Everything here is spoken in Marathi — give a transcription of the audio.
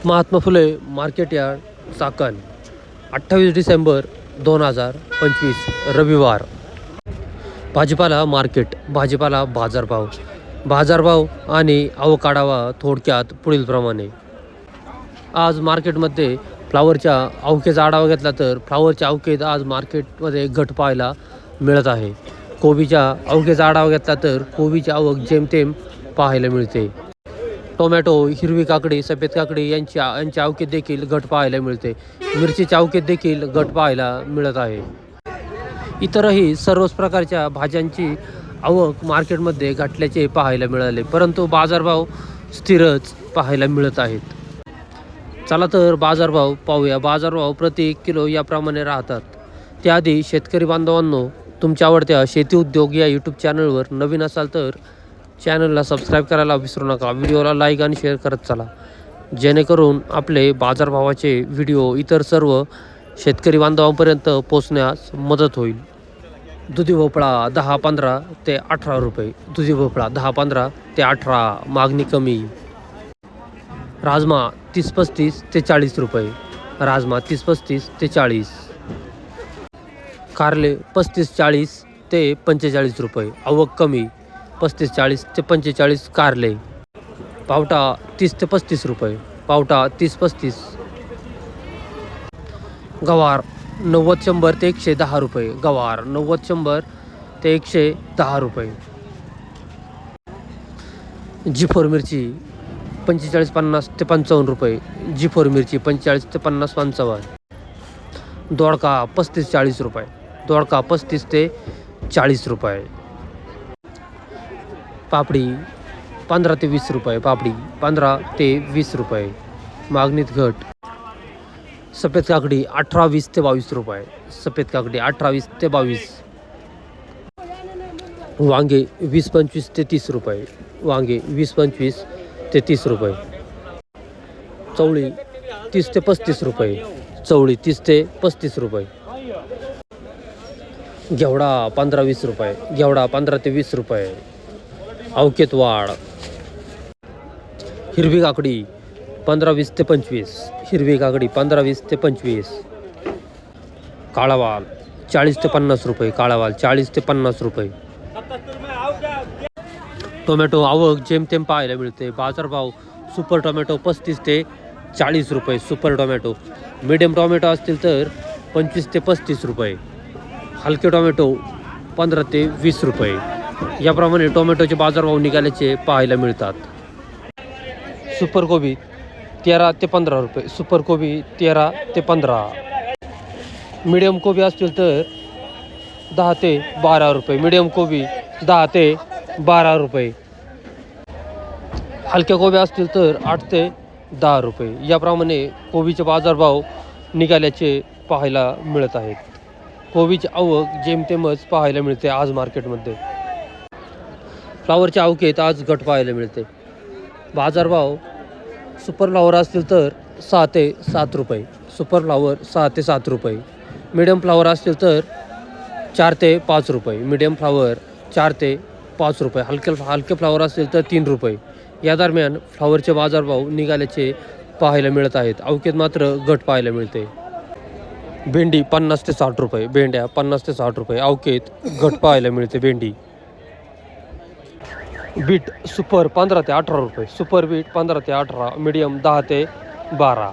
महात्मा फुले मार्केट यार्ड चाकण 28 डिसेंबर 2025 रविवार। भाजीपाला मार्केट, भाजीपाला बाजारभाव आणि आवक थोडक्यात पुढील प्रमाणे। आज मार्केटमध्ये फ्लावरच्या अवकेचा आढावा घेतला तर फ्लावरच्या अवकेत आज मार्केटमध्ये घट पाहायला मिळत आहे। कोबीच्या अवकेचा आढावा घेतला तर कोबीची आवक जेमतेम पाहायला मिळते। टोमॅटो, हिरवी काकडी, सफेद काकडी यांच्या अवकेत देखील घट पाहायला मिळते। मिरचीच्या अवकेत देखील घट पाहायला मिळत आहे। इतरही सर्वच प्रकारच्या भाज्यांची आवक मार्केटमध्ये घटल्याचे पाहायला मिळाले, परंतु बाजारभाव स्थिरच पाहायला मिळत आहेत। चला तर बाजारभाव पाहूया। बाजारभाव प्रति किलो याप्रमाणे राहतात। त्याआधी शेतकरी बांधवांनो, तुमच्या आवडत्या शेती उद्योग या यूट्यूब चॅनलवर नवीन असाल तर चॅनलला सबस्क्राईब करायला विसरू नका। व्हिडिओला लाईक आणि शेअर करत चला, जेणेकरून आपले बाजारभावाचे व्हिडिओ इतर सर्व शेतकरी बांधवांपर्यंत पोहोचण्यास मदत होईल। दुधी भोपळा 10-15 ते 18 रुपये। दुधी भोपळा 10-15 ते 18, मागणी कमी। राजमा 30-35 ते 40 रुपये। राजमा 30-35 ते 40। कारले 35-40 ते 45 रुपये, आवक कमी। 35-40 ते 45 कारले। पावटा 30 ते 35 रुपये। पावटा 30-35। गवार 90-100 ते 110 रुपये। गवार 90-100 ते 110 रुपये। जी4 मिरची 45-50 ते 55 रुपये। जी4 मिरची 45 ते 50-55। दोडका 35-40 रुपये। दोडका 35 ते 40 रुपये। पापडी 15 ते 20 रुपये। पापडी 15 ते 20 रुपये, मागणीत घट। सफेद काकडी 18-20 ते 22 रुपये। सफेद काकडी 18-20 ते 22। वांगे 20-25 ते 30 रुपये। वांगे 20-25 ते 30 रुपये। चवळी 30 ते 35 रुपये। चवळी 30 ते 35 रुपये। घेवडा 15-20 रुपये। घेवडा 15 ते 20 रुपये, अवकेत वाढ। हिरवी काकडी 15-20 ते 25। हिरवी काकडी 15-20 ते 25। काळावाल 40 ते 50 रुपये। काळावाल 40 ते 50 रुपये। टोमॅटो आवक जेमतेम पाहायला मिळते। बाजारभाव सुपर टोमॅटो 35 ते 40 रुपये। Super tomato. मीडियम टोमॅटो असतील तर 25 ते 35 रुपये। हलके टोमॅटो 15 ते 20 रुपये। याप्रमाणे टोमॅटोचे बाजारभाव निघाल्याचे पाहायला मिळतात। सुपर कोबी 13 ते 15 रुपये। सुपर कोबी 13 ते 15। मीडियम कोबी असतील तर 10 ते 12 रुपये। मीडियम कोबी 10 ते 12 रुपये। हलक्या कोबी असतील तर 8 ते 10 रुपये। याप्रमाणे कोबीचे बाजारभाव निघाल्याचे पाहायला मिळत आहेत। कोबीची आवक जेमतेमच पाहायला मिळते आज मार्केटमध्ये। फ्लावरच्या अवकेत आज घट पाहायला मिळते। बाजारभाव सुपर फ्लावर असतील तर 6 ते 7 रुपये। सुपर फ्लावर 6 ते 7 रुपये। मीडियम फ्लावर असतील तर 4 ते 5 रुपये। मीडियम फ्लावर 4 ते 5 रुपये। हलके फ्लावर असतील तर 3 रुपये। या दरम्यान फ्लावरचे बाजारभाव निघाल्याचे पाहायला मिळत आहेत। अवकेत मात्र घट पाहायला मिळते। भेंडी 50 ते 60 रुपये। भेंड्या 50 ते 60 रुपये, अवकेत घट पाहायला मिळते। भेंडी। बीट सुपर 15 ते 18 रुपये। सुपर बीट 15 ते 18। मीडियम 10 ते 12।